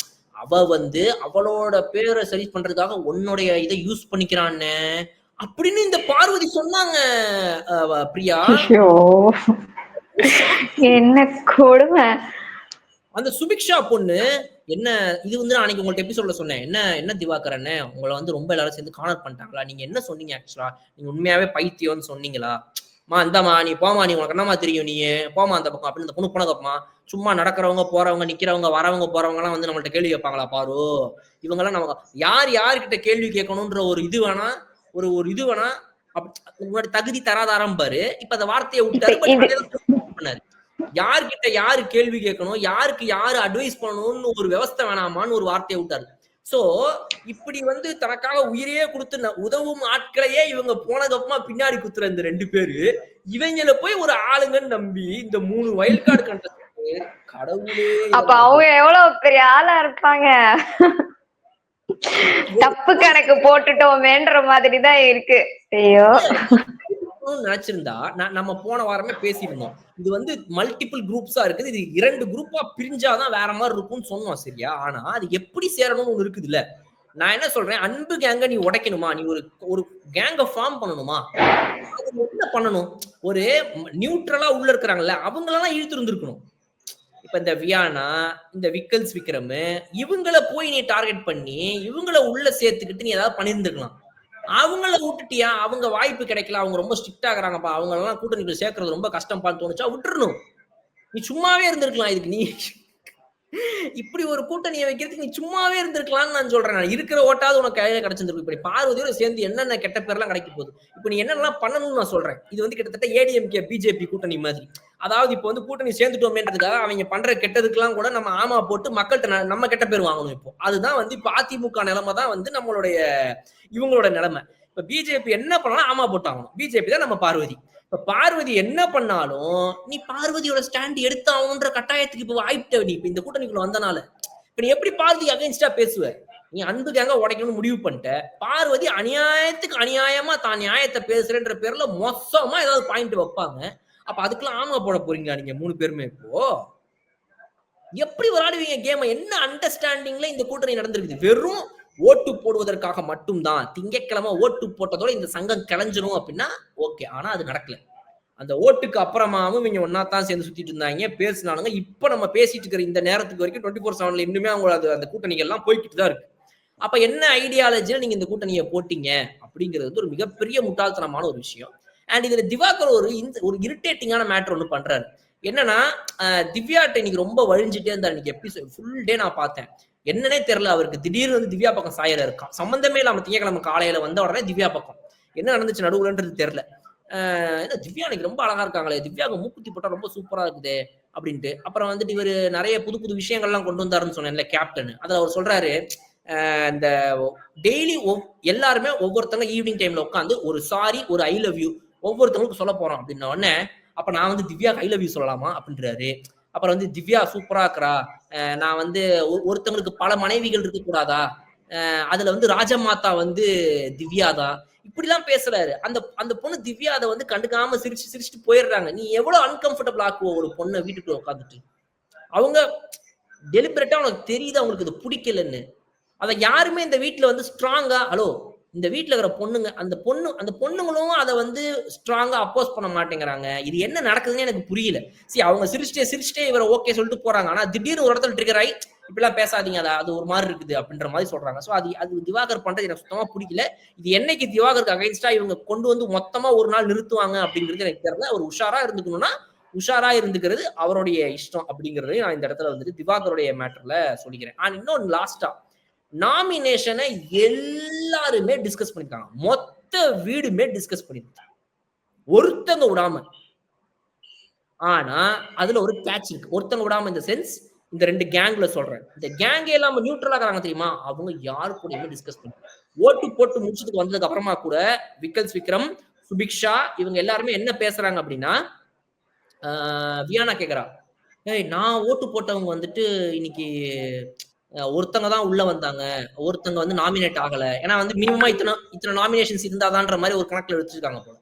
அவ வந்து அவளோட பேரை சரி பண்றதுக்காக உன்னுடைய இதை யூஸ் பண்ணிக்கிறான்னு அப்படின்னு இந்த பார்வதி சொன்னாங்க. பிரியா, என்ன கொடுமை. அந்த சுபிக்ஷா பொண்ணு என்ன இது வந்து அன்னைக்கு உங்கள்ட்ட எபிசோட்ல சொன்னேன். என்ன திவாகர் அண்ணே, உங்களை வந்து ரொம்ப எல்லாரும் சேர்ந்து கார்னர் பண்ணிட்டாங்களா? நீங்க என்ன சொன்னீங்க? ஆக்சுவலா நீங்க உண்மையாவே பைத்தியம்னு சொன்னீங்களா? இந்தாமா நீ போமா, நீ உனக்கு என்னமா தெரியும், நீ போமா அந்த பக்கம் அப்படின்னு இந்த பொண்ணு போனதுக்கப்புறமா சும்மா நடக்கிறவங்க போறவங்க நிக்கிறவங்க வரவங்க போறவங்க எல்லாம் வந்து நம்மள்ட்ட கேள்வி கேட்பாங்களா? பாரு, இவங்க எல்லாம் நமக்கு யார்கிட்ட கேள்வி கேட்கணும்ன்ற ஒரு இது வேணா, ஒரு இது வேணா, உங்களோட தகுதி தராதாரம் பாரு. இப்ப அந்த வார்த்தையை விட்டாரு. யார்கிட்ட யாரு கேள்வி கேட்கணும், யாருக்கு யாரு அட்வைஸ் பண்ணணும்னு ஒரு விவஸ்தை வேணாமான்னு ஒரு வார்த்தையை விட்டாரு. சோ இப்படி வந்து தனக்காக உயிரையே கொடுத்து உதவும் ஆட்களையே இவங்க போனதுக்கப்புறமா பின்னாடி குத்துற இந்த 2 பேரு, இவங்கள போய் ஒரு ஆளுங்கன்னு நம்பி இந்த 3 வைல்ட் கார்டு கண்டஸ்டன்ட், கடவுளே. அப்ப அவங்க எவ்வளவு பெரிய ஆளா இருப்பாங்க. தப்பு கணக்கு போட்டுட்டோமேன்ற மாதிரி தான் இருக்கு. ஐயோ, நினைச்சிருந்தா நம்ம போன வாரமே பேசியிருந்தோம். இது வந்து மல்டிபிள் குரூப்ஸா இருக்குது, இது 2 குரூப்பா பிரிஞ்சாதான் வேற மாதிரி இருக்கும்னு சொன்னோம், சரியா? ஆனா அது எப்படி சேரணும்னு ஒண்ணு இருக்குது இல்ல. நான் என்ன சொல்றேன், அன்பு கேங்க நீ உடைக்கணுமா, நீ ஒரு கேங்க ஃபார்ம் பண்ணணுமா, என்ன பண்ணணும்? ஒரு நியூட்ரலா உள்ள இருக்கிறாங்கல்ல அவங்களெல்லாம் இழுத்து இருந்திருக்கணும். இப்ப இந்த வியானா, இந்த விக்கல்ஸ் விக்ரம், இவங்கள போய் நீ டார்கெட் பண்ணி இவங்கள உள்ள சேர்த்துக்கிட்டு நீ ஏதாவது பண்ணியிருந்துருக்கலாம். அவங்கள விட்டுட்டியா? அவங்க வாய்ப்பு கிடைக்கல, அவங்க ரொம்ப ஸ்ட்ரிக்ட் ஆகுறாங்கப்பா, அவங்க எல்லாம் கூட்டணிக்குள்ள சேர்க்கறது ரொம்ப கஷ்டம்பான்னு தோணுச்சா விட்டுறணும். நீ சும்மாவே இருந்திருக்கலாம். இதுக்கு நீ இப்படி ஒரு கூட்டணியை வைக்கிறதுக்கு நீ சும்மாவே இருந்திருக்கலாம்னு நான் சொல்றேன். நான் இருக்கிற ஓட்டாவது உனக்கு கையில கிடைச்சிருக்கும். இப்படி பார்வதியோட சேர்ந்து என்னென்ன கெட்ட பேர்லாம் கிடைக்க போகுது. இப்ப நீ என்னெல்லாம் பண்ணணும்னு நான் சொல்றேன். இது வந்து கிட்டத்தட்ட ஏடிஎம்கே பிஜேபி கூட்டணி மாதிரி. அதாவது இப்ப வந்து கூட்டணி சேர்ந்துட்டோமேன்றதுக்காக அவங்க பண்ற கெட்டதுக்கெல்லாம் கூட நம்ம ஆமா போட்டு மக்கள்கிட்ட நம்ம கெட்ட பேர் வாங்கணும். இப்போ அதுதான் வந்து இப்ப அதிமுக நிலைமை தான் வந்து நம்மளுடைய இவங்களோட நிலைமை. இப்ப பிஜேபி என்ன பண்ணாலும் ஆமா போட்டாகணும். பிஜேபி தான் நம்ம பார்வதி. இப்ப பார்வதி என்ன பண்ணாலும் நீ பார்வதியோட ஸ்டாண்ட் எடுத்தாகணுன்ற கட்டாயத்துக்கு இப்ப வாய்ப்பு. நீ இப்ப இந்த கூட்டணிக்குள்ள வந்தனால இப்ப நீ எப்படி பார்வதி அகைன்ஸ்டா பேசுவ? நீ அன்புக்காக உடைக்கணும்னு முடிவு பண்ணிட்ட. பார்வதி அநியாயத்துக்கு அநியாயமா தான் நியாயத்தை பேசுறேன்ற பேர்ல மொத்தமா ஏதாவது பாயிண்ட் வைப்பாங்க. அப்ப அதுக்கெல்லாம் ஆமா போட போறீங்களா நீங்க 3 பேருமே? இப்போ எப்படி விளையாடுவீங்க கேம்? என்ன அண்டர்ஸ்டாண்டிங்ல இந்த கூட்டணி நடந்திருக்குது? வெறும் ஓட்டு போடுவதற்காக மட்டும்தான். திங்கட்கிழமை ஓட்டு போட்டதோட இந்த சங்கம் கிளஞ்சிரும் அப்படின்னா ஓகே. ஆனா அது நடக்கல. அந்த ஓட்டுக்கு அப்புறமாவும் இவங்க ஒன்னா தான் சேர்ந்து சுத்திட்டு இருந்தாங்க, பேசினானுங்க. இப்ப நம்ம பேசிட்டு இருக்கிற இந்த நேரத்துக்கு வரைக்கும் 24/7 இன்னுமே அவங்க அந்த கூட்டணிகள் எல்லாம் போய்கிட்டு தான் இருக்கு. அப்ப என்ன ஐடியாலஜில நீங்க இந்த கூட்டணியை போட்டீங்க அப்படிங்கிறது வந்து ஒரு மிகப்பெரிய முட்டாள்தனமான ஒரு விஷயம். அண்ட் இதுல திவாகர் ஒரு இரிட்டேட்டிங்கான மேட்டர் ஒண்ணு பண்றாரு. என்னன்னா திவ்யாட்ட இன்னைக்கு ரொம்ப வழிஞ்சிட்டே இருந்தா. இன்னைக்கு எபிசோட் ஃபுல் டே நான் பார்த்தேன். என்னன்னே தெரியல, அவருக்கு திடீர்னு வந்து திவ்யா பக்கம் சாயல இருக்கான். சம்பந்தமே இல்லாம திங்கக்கிழமை காலையில வந்த உடனே திவ்யா பக்கம் என்ன நடந்துச்சு நடுவுலன்றது தெரியல. திவ்யா எனக்கு ரொம்ப அழகா இருக்காங்களே, திவ்யாவுக்கு மூக்குத்தி போட்டா ரொம்ப சூப்பரா இருக்குது அப்படின்ட்டு. அப்புறம் வந்துட்டு இவர் நிறைய புது புது விஷயங்கள்லாம் கொண்டு வந்தாருன்னு சொன்னேன்ல கேப்டன். அதுல அவர் சொல்றாரு, இந்த டெய்லி எல்லாருமே ஒவ்வொருத்தவங்க ஈவினிங் டைம்ல உட்காந்து ஒரு சாரி ஒரு ஐ லவ் யூ ஒவ்வொருத்தவங்களுக்கு சொல்ல போறோம் அப்படின்ன உடனே, அப்ப நான் வந்து திவ்யாக்கு ஐ லவ் யூ சொல்லலாமா அப்படின்றாரு. அப்புறம் வந்து திவ்யா சூப்பரா இருக்கிறா, நான் வந்து ஒருத்தவங்களுக்கு பல மனைவிகள் இருக்க கூடாதா, அதுல வந்து ராஜமாதா வந்து திவ்யா தான், இப்படிலாம் பேசுறாரு. அந்த அந்த பொண்ணு திவ்யா அதை வந்து கண்டுக்காம சிரிச்சு சிரிச்சுட்டு போயிடுறாங்க. நீ எவ்வளவு அன்கம்ஃபர்டபுள் ஆக்குவ ஒரு பொண்ணை வீட்டுக்குள்ள உட்காந்துட்டு. அவங்க டெலிபரேட்டா உனக்கு தெரியுது அவங்களுக்கு இது பிடிக்கலன்னு. அதை யாருமே இந்த வீட்டுல வந்து ஸ்ட்ராங்கா ஹலோ இந்த வீட்டுல இருக்கிற பொண்ணுங்க அந்த பொண்ணுங்களும் அதை வந்து ஸ்ட்ராங்கா அப்போஸ் பண்ண மாட்டேங்கிறாங்க. இது என்ன நடக்குதுன்னு எனக்கு புரியல. அவங்க சிரிச்சுட்டே இவரை ஓகே சொல்லிட்டு போறாங்க. ஆனா திடீர்னு ஒரு இடத்துல ட்ரிகர் ஆகி இப்படிலாம் பேசாதீங்க, அது ஒரு மாதிரி இருக்குது அப்படின்ற மாதிரி சொல்றாங்க. சோ அது திவாகர் பண்றது எனக்கு சுத்தமா பிடிக்கல. இது என்னைக்கு திவாகருக்கு அகைன்ஸ்டா இவங்க கொண்டு வந்து மொத்தமா ஒரு நாள் நிறுத்துவாங்க அப்படிங்கிறது எனக்கு தெரியல. அவர் உஷாரா இருந்துக்கணும்னா உஷாரா இருந்துக்கிறது அவருடைய இஷ்டம் அப்படிங்கறதையும் நான் இந்த இடத்துல வந்துட்டு திவாகருடைய மேட்டர்ல சொல்லிக்கிறேன். இன்னொன்னு லாஸ்டா நாமினேஷனை எல்லாருமே டிஸ்கஸ் பண்ணிருக்காங்க. மொத்த வீடுமே டிஸ்கஸ் பண்ணிருக்காங்க, ஒருத்தங்க விடாம. ஆனா அதுல ஒரு கேட்ச் இருக்கு. ஒருத்தங்க விடாம இந்த சென்ஸ் இந்த ரெண்டு கேங்ல சொல்றேன். இந்த கேங் எல்லாம் நியூட்ரலா இருக்காங்க தெரியுமா, அவங்க யாரு கூடயுமே டிஸ்கஸ் பண்ணி ஓட்டு போட்டு முடிச்சதுக்கு வந்ததுக்கு அப்புறமா கூட விக்கல்ஸ் விக்ரம், சுபிக்ஷா இவங்க எல்லாருமே என்ன பேசுறாங்க அப்படின்னா, வியானா கேக்குறா, நான் ஓட்டு போட்டவங்க வந்துட்டு இன்னைக்கு ஒருத்தங்க தான் உள்ள வந்தாங்க, ஒருத்தங்க வந்து நாமினேட் ஆகல. ஏன்னா வந்து மினிமமா இத்தனை நாமினேஷன்ஸ் இருந்தாதான்ற மாதிரி ஒரு கணக்குல வச்சிருக்காங்க போல.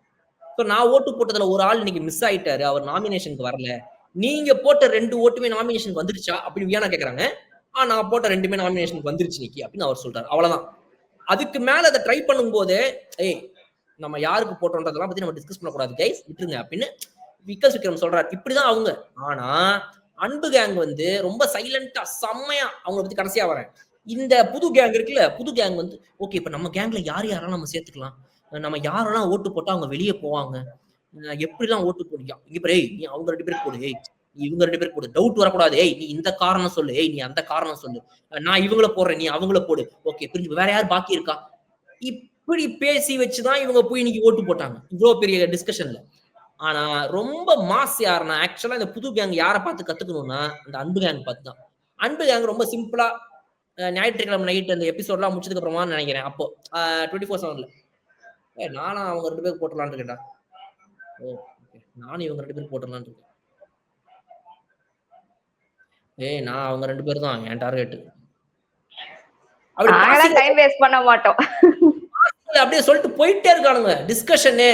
சோ நான் ஓட்டு போட்டதுல ஒரு ஆள் இன்னைக்கு மிஸ் ஆயிட்டாரு, அவர் நாமினேஷனுக்கு வரல. நீங்க போட்ட 2 ஓட்டுமே நாமினேஷனுக்கு வந்துருச்சா அப்படின்னு வியானா கேக்குறாங்க. நான் போட்ட 2மே நாமினேஷனுக்கு வந்துருச்சு இன்னைக்கு அப்படின்னு அவர் சொல்றாரு. அவ்வளவுதான். அதுக்கு மேல அதை ட்ரை பண்ணும் போது நம்ம யாருக்கு போட்டோன்றதெல்லாம் பத்தி நம்ம டிஸ்கஸ் பண்ணக்கூடாது கைஸ், விட்டுருங்க அப்படின்னு விக்கல்ஸ் விக்ரம் சொல்றாரு. இப்படிதான் அவங்க. ஆனா அன்பு கேங் வந்து ரொம்ப சைலண்டா செம்மையா அவங்களை பத்தி கடைசியா வரேன். இந்த புது கேங் இருக்குல்ல, புது கேங் வந்து ஓகே இப்ப நம்ம கேங்ல யாரெல்லாம் நம்ம சேர்த்துக்கலாம், நம்ம யாரெல்லாம் ஓட்டு போட்டா அவங்க வெளியே போவாங்க, எப்படிலாம் ஓட்டு போடுங்க இங்க பாரு, நீ அவங்க 2 பேருக்கு போடு, இவங்க 2 பேருக்கு போடு, டவுட் வரக்கூடாது, நீ இந்த காரணம் சொல்லு, நீ அந்த காரணம் சொல்லு, நான் இவங்கள போடுறேன் நீ அவங்கள போடு, ஓகே புரிஞ்சு, வேற யார் பாக்கி இருக்கா, இப்படி பேசி வச்சுதான் இவங்க போய் இன்னைக்கு ஓட்டு போட்டாங்க இவ்வளவு பெரிய டிஸ்கஷன்ல. ஆனா ரொம்ப மாஸ் யாருன்னா ஆக்சுவலா இந்த புது கேங் யாரை பார்த்து கத்துக்கணும்னா அந்த அன்பு கேங் பார்த்து தான். அன்பு கேங் ரொம்ப சிம்பிளா ஞாயிற்றுக்கிழமை நைட் அந்த எபிசோட்லாம் முடிச்சதுக்கு அப்புறமா நினைக்கிறேன், அப்போ 24/7ல நானும் அவங்க 2 பேருக்கு போட்டுடலான்னு இருக்கேன்டா. நானும் இவங்க 2 பேருக்கு போட்டுடலான்னு இருக்கேன். நான் அவங்க 2 பேர் தான் என் டார்கெட். டைம் வேஸ்ட் பண்ண மாட்டோம். அப்படியே சொல்லிட்டு போயிட்டே இருக்கானுங்க டிஸ்கஷனு.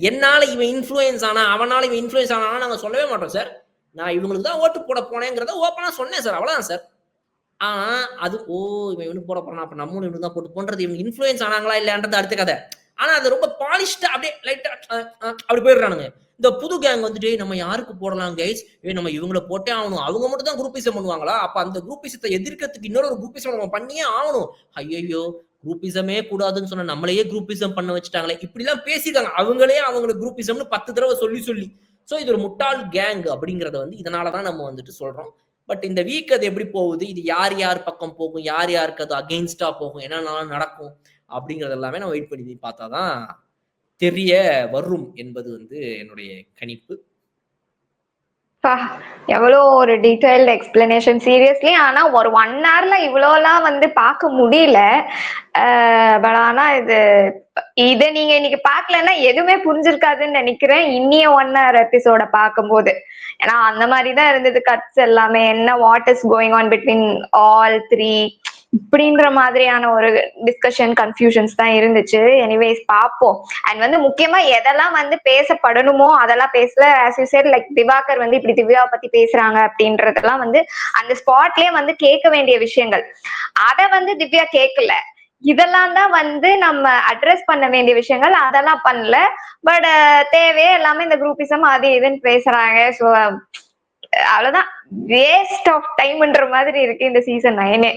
என்னால இவன் இன்ஃப்ளூயன்ஸ் ஆனா, அவனால இவன் இன்ஃப்ளூயன்ஸ் ஆனா நாங்க சொல்லவே மாட்டோம் சார். நான் இவங்களுக்கு தான் ஓட்டு போட போனேங்கிறத ஓப்பனா சொன்னேன் சார், அவ்வளவுதான் சார். ஆனா அது இவன் இவனுக்கு போட போறான், அப்ப நம்மளும் இவனுக்கு தான் போட்டு போன்றது, இவங்க இன்ஃப்ளூயன்ஸ் ஆனாங்களா இல்லையான்றது அடுத்த கதை. ஆனா அது ரொம்ப பாலிஷ்டா அப்படியே லைட்டா அப்படி போயிடுறானுங்க. இந்த புது கேங் வந்துட்டு நம்ம யாருக்கு போடலாம் கைஸ், நம்ம இவங்கள போட்டே ஆகணும், அவங்க மட்டும் தான் குரூப்பிசம் பண்ணுவாங்களா, அப்ப அந்த குரூப்பிசத்தை எதிர்க்கிறதுக்கு இன்னொரு குரூப்பிசம் நம்ம பண்ணியே ஆகணும். ஐயோ குரூப்பிசமே கூடாதுன்னு சொன்ன நம்மளையே குரூப்பிசம் பண்ண வச்சுட்டாங்களே, இப்படி எல்லாம் பேசிட்டாங்க அவங்களே அவங்களுக்கு குரூப்பிசம்னு 10 தடவை சொல்லி. சோ இது ஒரு முட்டாள் கேங் அப்படிங்கறத வந்து இதனாலதான் நம்ம வந்துட்டு சொல்றோம். பட் இந்த வீக் அது எப்படி போகுது, இது யார் பக்கம் போகும், யாருக்கு அது அகெயின்ஸ்டா போகும், என்னென்னலாம் நடக்கும் அப்படிங்கறது எல்லாமே நம்ம வெயிட் பண்ணி பார்த்தாதான் தெரிய வரும் என்பது வந்து என்னுடைய கணிப்பு. எவ்வளோ ஒரு டீடைல்டு எக்ஸ்பிளனேஷன் சீரியஸ்லி. ஆனா ஒரு 1 ஹவர்ல இவ்வளோலாம் வந்து பார்க்க முடியல. பட் ஆனா இதை நீங்க இன்னைக்கு பார்க்கலன்னா எதுவுமே புரிஞ்சிருக்காதுன்னு நினைக்கிறேன் இன்னிய 1 ஹவர் எபிசோட பார்க்கும்போது. ஏன்னா அந்த மாதிரிதான் இருந்தது கட்ஸ் எல்லாமே. என்ன what is going on between all 3 இப்படின்ற மாதிரியான ஒரு டிஸ்கஷன் கன்ஃபியூஷன்ஸ் தான் இருந்துச்சு. எனிவேஸ் பார்ப்போம். அண்ட் வந்து முக்கியமா எதெல்லாம் வந்து பேசப்படணுமோ அதெல்லாம் பேசல. As you said like Divakar வந்து இப்படி திவ்யாவை பத்தி பேசுறாங்க அப்படின்றதெல்லாம் வந்து அந்த ஸ்பாட்லயே வந்து கேட்க வேண்டிய விஷயங்கள். அதை வந்து திவ்யா கேட்கல. இதெல்லாம் தான் வந்து நம்ம அட்ரஸ் பண்ண வேண்டிய விஷயங்கள். அதெல்லாம் பண்ணல. பட் தேவையே எல்லாமே இந்த குரூப்பிசம் அது இதுன்னு பேசுறாங்க. சோ அவ்வளவுதான். வேஸ்ட் ஆஃப் டைம்ன்ற மாதிரி இருக்கு இந்த சீசன் 9.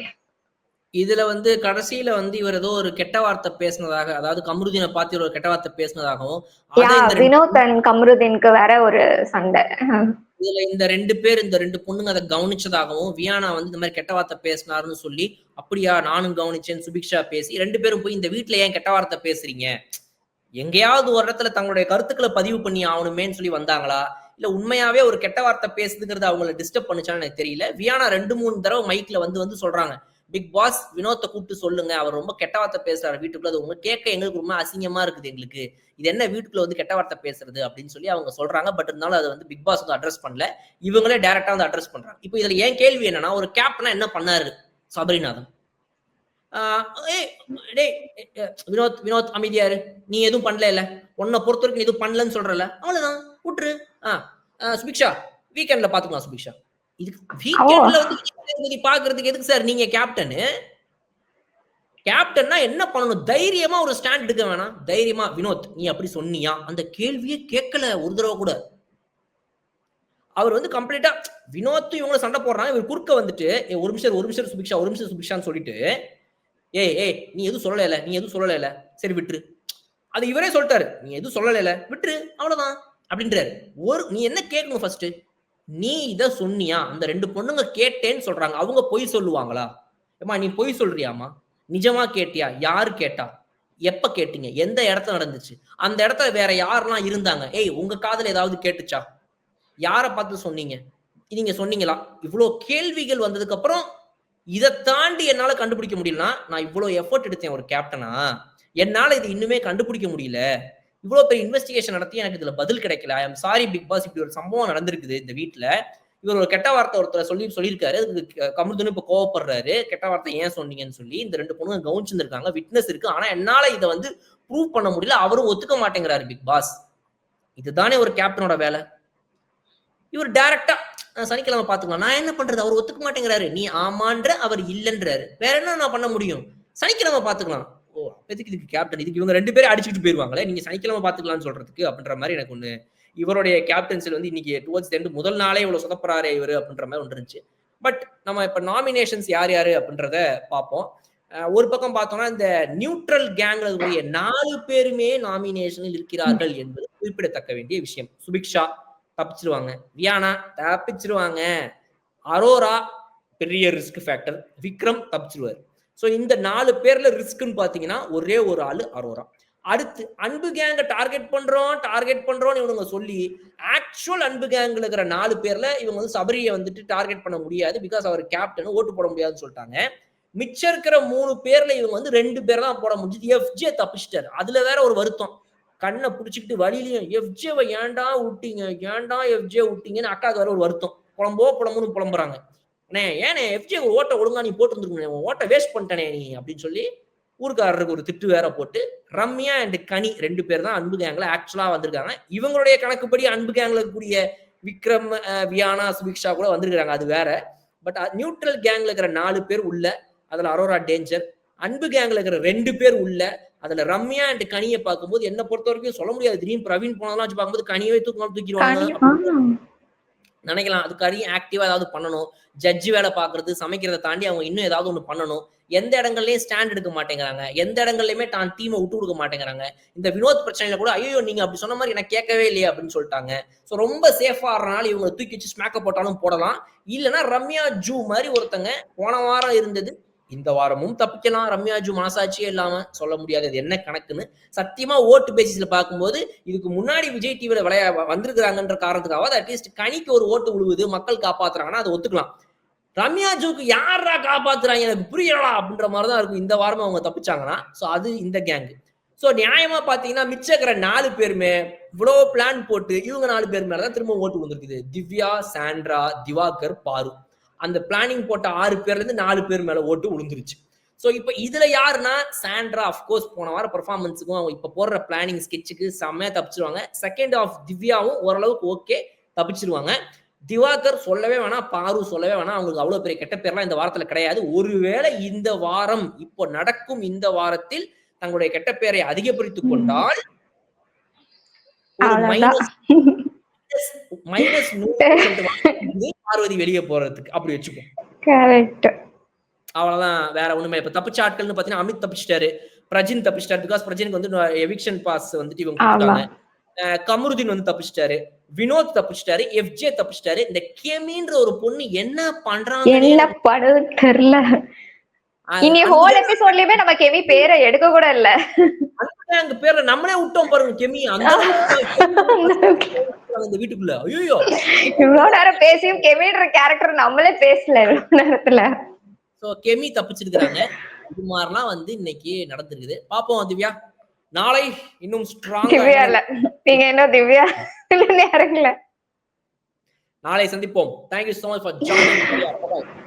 இதுல வந்து கடைசியில வந்து இவர் ஏதோ ஒரு கெட்ட வார்த்தை பேசினதாக, அதாவது கமருதீனை பார்த்து ஒரு கெட்ட வார்த்தை பேசினதாகவும், அதை இந்த வினோத் அண்ட் கமருதீனுக்கு வேற ஒரு சண்டை. இதுல இந்த 2 பேர், இந்த 2 பொண்ணுங்க அதை கவனிச்சதாகவும், வியானா வந்து இந்த மாதிரி கெட்ட வார்த்தை பேசினாருன்னு சொல்லி, அப்படியா நானும் கவனிச்சேன் சுபிக்ஷா பேசி 2 பேரும் போய் இந்த வீட்டுல ஏன் கெட்ட வார்த்தை பேசுறீங்க, எங்கேயாவது ஒரு இடத்துல தங்களுடைய கருத்துக்களை பதிவு பண்ணி ஆகணுமேன்னு சொல்லி வந்தாங்களா, இல்ல உண்மையாவே ஒரு கெட்ட வார்த்தை பேசுதுங்கிறது அவங்களை டிஸ்டர்ப் பண்ணுச்சான்னு எனக்கு தெரியல. வியானா 2-3 தடவை மைக்ல வந்து சொல்றாங்க, பிக் பாஸ் வினோத்தை கூப்பிட்டு சொல்லுங்க, அவர் ரொம்ப கெட்ட வார்த்தை பேசுறாரு வீட்டுக்குள்ள, அது உங்க கேட்க எங்களுக்கு ரொம்ப அசிங்கமா இருக்குது, எங்களுக்கு இது என்ன வீட்டுக்குள்ள வந்து கெட்ட வார்த்தை பேசுறது அப்படின்னு சொல்லி அவங்க சொல்றாங்க. பட் இருந்தாலும் அதை வந்து பிக் பாஸ் வந்து அட்ரஸ் பண்ணல, இவங்களே டைரக்டா வந்து அட்ரஸ் பண்றாங்க. இப்போ இதுல ஏன் கேள்வி என்னன்னா, ஒரு கேப்டனா என்ன பண்ணாரு சபரிநாதன்? வினோத் வினோத் அமைதியாரு, நீ எதுவும் பண்ணல, இல்ல உன்னை பொறுத்த வரைக்கும் எதுவும் பண்ணலன்னு சொல்றல, அவ்வளவுதான் விட்டுரு. சுபிக்ஷா வீக்கெண்ட்ல பாத்துக்கலாம். சுபிக்ஷா இதுக்கு வீக்கெண்ட்ல வந்து பாக்குறதுக்கு எதுக்கு சார் நீங்க கேப்டனு? கேப்டன்னா என்ன பண்ணணும்? தைரியமா ஒரு ஸ்டாண்ட் எடுக்க வேணாம்? தைரியமா வினோத் நீ அப்படி சொன்னியா, அந்த கேள்வியே கேட்கல ஒரு தடவை கூட. அவர் வந்து கம்ப்ளீட்டா வினோத் இவங்க சண்டை போடுறாங்க, இவர் குறுக்க வந்துட்டு ஒரு நிமிஷம் சுபிக்ஷா, ஒரு நிமிஷம் சுபிக்ஷான்னு சொல்லிட்டு, ஏய் நீ எதுவும் சொல்லல, சரி விட்டுரு. அது இவரே சொல்லிட்டாரு, நீ எதுவும் சொல்லல விட்டுரு, அவ்வளவுதான் அப்படின்றாரு. நீ என்ன கேட்கணும் ஃபர்ஸ்ட்? நீ இத சொன்னியா? அந்த 2 பொண்ணுங்க கேட்டேன்னு சொல்றாங்க, அவங்க பொய் சொல்லுவாங்களா? ஏமா நீ பொய் சொல்றியாமா? நிஜமா கேட்டியா? யாரு கேட்டா? எப்ப கேட்டீங்க? எந்த இடத்துல நடந்துச்சு? அந்த இடத்துல வேற யாரெல்லாம் இருந்தாங்க? உங்க காதுல ஏதாவது கேட்டுச்சா? யார பார்த்து சொன்னீங்க? நீங்க சொன்னீங்களா? இவ்வளவு கேள்விகள் வந்ததுக்கு அப்புறம் இதை தாண்டி என்னால கண்டுபிடிக்க முடியலனா, நான் இவ்வளவு எஃபோர்ட் எடுத்தேன் ஒரு கேப்டனா, என்னால இது இன்னுமே கண்டுபிடிக்க முடியல, இவ்வளவு பெரிய இன்வெஸ்டிகேஷன் நடத்தி எனக்கு இதுல பதில் கிடைக்கல, I am sorry Bigg Boss, இப்படி ஒரு சம்பவம் நடந்திருக்குது இந்த வீட்டுல, இவர் ஒரு கெட்ட வார்த்தை ஒருத்தர் சொல்லியிருக்காரு, கமருதீன் இப்ப கோவப்படுறாரு, கெட்ட வார்த்தை ஏன் சொன்னீங்கன்னு சொல்லி. இந்த 2 பொண்ணுங்க கவனிச்சிருக்காங்க, விட்னஸ் இருக்கு, ஆனா என்னால இதை வந்து ப்ரூவ் பண்ண முடியல, அவரும் ஒத்துக்க மாட்டேங்கிறாரு பிக் பாஸ். இதுதானே ஒரு கேப்டனோட வேலை. இவர் டைரக்டா சனிக்கிழமை பாத்துக்கலாம், நான் என்ன பண்றது, அவர் ஒத்துக்க மாட்டேங்கிறாரு, நீ ஆமான்ற அவர் இல்லன்றாரு, வேற என்ன நான் பண்ண முடியும், சனிக்கிழமை பாத்துக்கலாம். எதுக்கு இதுக்கு கேப்டன், இதுக்கு இவங்க 2 பேரும் அடிச்சுட்டு போயிருவாங்களே, நீங்க சனிக்கிழமை பாத்துக்கலாம்னு சொல்றதுக்கு அப்படின்ற மாதிரி எனக்கு ஒண்ணு, இவருடைய கேப்டன்சில் வந்து இன்னைக்கு டுவர்ட்ஸ் எண்ட் முதல் நாளே இவ்வளவு சொதப்பறாரு இவரு அப்படின்ற மாதிரி ஒன்று இருந்துச்சு. பட் நம்ம இப்ப நாமினேஷன்ஸ் யார் யாரு அப்படின்றத பார்ப்போம். ஒரு பக்கம் பார்த்தோம்னா இந்த நியூட்ரல் கேங்ல 4 பேருமே நாமினேஷனில் இருக்கிறார்கள் என்பது குறிப்பிடத்தக்க வேண்டிய விஷயம். சுபிக்ஷா தப்பிச்சிருவாங்க, வியானா தப்பிச்சிருவாங்க, அரோரா பெரிய ரிஸ்க் ஃபேக்டர், விக்ரம் தப்பிச்சிருவாரு. சோ இந்த 4 பேர்ல ரிஸ்க்னு பாத்தீங்கன்னா ஒரே ஒரு ஆளு அரோரா. அடுத்து அன்பு கேங்க டார்கெட் பண்றோம் இவங்க சொல்லி, ஆக்சுவல் அன்பு கேங்ல இருக்கிற 4 பேர்ல இவங்க வந்து சபரியை வந்துட்டு டார்கெட் பண்ண முடியாது, பிகாஸ் அவர் கேப்டன், ஓட்டு போட முடியாதுன்னு சொல்லிட்டாங்க. மிச்சம் இருக்கிற 3 பேர்ல இவங்க வந்து 2 பேர் தான் போட முடிஞ்சது. எஃப்ஜே தப்பிச்சிட்டாரு. அதுல வேற ஒரு வருத்தம், கண்ணை புடிச்சுக்கிட்டு வழியிலையும் எஃப்ஜேவை ஏன்டா எஃப்ஜே விட்டீங்கன்னு அக்காவுக்கு வேற ஒரு வருத்தம், புலம்புன்னு புலம்புறாங்க. ஏனே எஃப்ஜே ஒரு ஓட்ட ஒழுங்கா நீ போட்டு இருந்துருக்கணும், ஓட்ட வேஸ்ட் பண்ணிட்டனே நீ அப்படின்னு சொல்லி ஊருக்காரருக்கு ஒரு திட்டு வேற போட்டு, ரம்யா அண்ட் கனி 2 பேர் தான் அன்பு கேங்ல ஆக்சுவலா வந்திருக்காங்க. இவங்களுடைய கணக்குப்படி அன்பு கேங்ல கூடிய விக்ரம், வியானா, சுபிக்ஷா கூட வந்திருக்காங்க, அது வேற. பட் நியூட்ரல் கேங்ல இருக்கிற 4 பேர் உள்ள, அதுல அரோரா டேஞ்சர். அன்பு கேங்ல இருக்கிற 2 பேர் உள்ள, அதுல ரம்யா அண்ட் கனியை பார்க்கும்போது என்ன பொறுத்த வரைக்கும் சொல்ல முடியாது, திடீர்னு பிரவீன் போனதெல்லாம் வச்சு பார்க்கும்போது கனியவே தூக்கிடுவாங்க நினைக்கலாம். அதுக்கு அதிகம் ஆக்டிவா ஏதாவது பண்ணணும், ஜட்ஜி வேலை பார்க்கறது சமைக்கிறதை தாண்டி அவங்க இன்னும் ஏதாவது ஒண்ணு பண்ணணும். எந்த இடங்கள்லயும் ஸ்டாண்ட் எடுக்க மாட்டேங்கிறாங்க, எந்த இடங்கள்லயுமே தான் டீமை விட்டு கொடுக்க மாட்டேங்கிறாங்க. இந்த வினோத் பிரச்சனையில கூட ஐயோ நீங்க அப்படி சொன்ன மாதிரி எனக்கு கேட்கவே இல்லையே அப்படின்னு சொல்லிட்டாங்க. ஸோ ரொம்ப சேஃபா ஆடுறனால இவங்க தூக்கி வச்சு ஸ்மாக்க போட்டாலும் போடலாம். இல்லைன்னா ரம்யா ஜூ மாதிரி ஒருத்தங்க போன வாரம் இருந்தது, இந்த வாரமும் தப்பிக்கலாம். ரம்யா ஜூ மனசாட்சியே இல்லாம சொல்ல முடியாது இது என்ன கணக்குன்னு. சத்தியமா ஓட்டு பேசிஸ்ல பார்க்கும்போது இதுக்கு முன்னாடி விஜய் டிவில வந்திருக்கிறாங்கன்ற காரணத்துக்காக அட்லீஸ்ட் கனிக்கு ஒரு ஓட்டு விழுவுது, மக்கள் காப்பாத்துறாங்கன்னா அதை ஒத்துக்கலாம். ரம்யா ஜூக்கு யாரா காப்பாத்துறாங்க எனக்கு புரியலா அப்படின்ற மாதிரிதான் இருக்கும் இந்த வாரமும் அவங்க தப்பிச்சாங்கன்னா. சோ அது இந்த கேங். சோ நியாயமா பாத்தீங்கன்னா மிச்சக்கிற 4 பேருமே இவ்வளவு பிளான் போட்டு இவங்க 4 பேர் மேலதான் திரும்ப ஓட்டு வந்திருக்குது. திவ்யா, சாண்ட்ரா, திவாகர், பாரு, அந்த பிளானிங் போட்ட 6 பேர்ல இருந்து 4 பேர் மேல ஓட்டு விழுந்துருச்சு. சோ இப்ப இதுல யாருன்னா சாண்ட்ரா அப்கோர்ஸ் போன வார பெர்ஃபார்மன்ஸுக்கும் அவங்க இப்ப போடுற பிளானிங் ஸ்கெட்சுக்கு செம்மையா தப்பிச்சிருவாங்க. செகண்ட் ஆஃப் திவ்யாவும் ஓரளவுக்கு ஓகே தப்பிச்சிருவாங்க. திவாகர் சொல்லவே வேணாம், பாரு சொல்லவே வேணாம். அவங்களுக்கு அவ்வளவு பெரிய கெட்ட பேர்லாம் இந்த வாரத்துல கிடையாது. ஒருவேளை இந்த வாரம் இப்போ நடக்கும் இந்த வாரத்தில் தங்களுடைய கெட்ட பேரை அதிகப்படுத்திக் கொண்டால் ஒரு மைனஸ் -100% பார்வதி வெளியே போறதுக்கு அப்படி வச்சுக்கோ. அவ்வளவுதான், வேற ஒண்ணுமே. இப்ப தப்பிச்ச ஆட்கள்னு பாத்தீங்கன்னா அமித் தப்பிச்சிட்டாரு, பிரஜின் தப்பிச்சிட்டாரு. பிகாஸ் பிரஜினுக்கு வந்து எவிக்ஷன் பாஸ் வந்துட்டு இவங்க கொடுத்தாங்க. கமருதீன் வந்து தப்பிச்சிட்டாரு, வினோத் தப்பிச்சிட்டாரு, எஃப்ஜே தப்பிச்சிட்டாரு. இந்த கெமின்ற ஒரு பொண்ணு என்ன பண்றாங்க என்ன படம் தெரியல. இனி ஹோல் எபிசோட்லயுமே நம்ம கெமி பேரை எடுக்க கூட இல்ல. அந்த பேரை நம்மளே விட்டோம் பாருங்க. கெமி அந்த இந்த வீட்டுக்குள்ள ஐயோ இவ்வளவு நேரம் பேசியும் கெமின்ற கேரக்டர் நம்மளே பேசல இவ்வளவு நேரத்துல. சோ கெமி தப்பிச்சிருக்காங்க. இது மாதிரிலாம் வந்து இன்னைக்கு நடந்திருக்குது. பாப்போம் திவ்யா, நாளை இன்னும் ஸ்ட்ராங். திவ்யா இல்ல, நீங்க என்ன திவ்யா நேரங்கள. நாளை சந்திப்போம். Thank you so much for joining.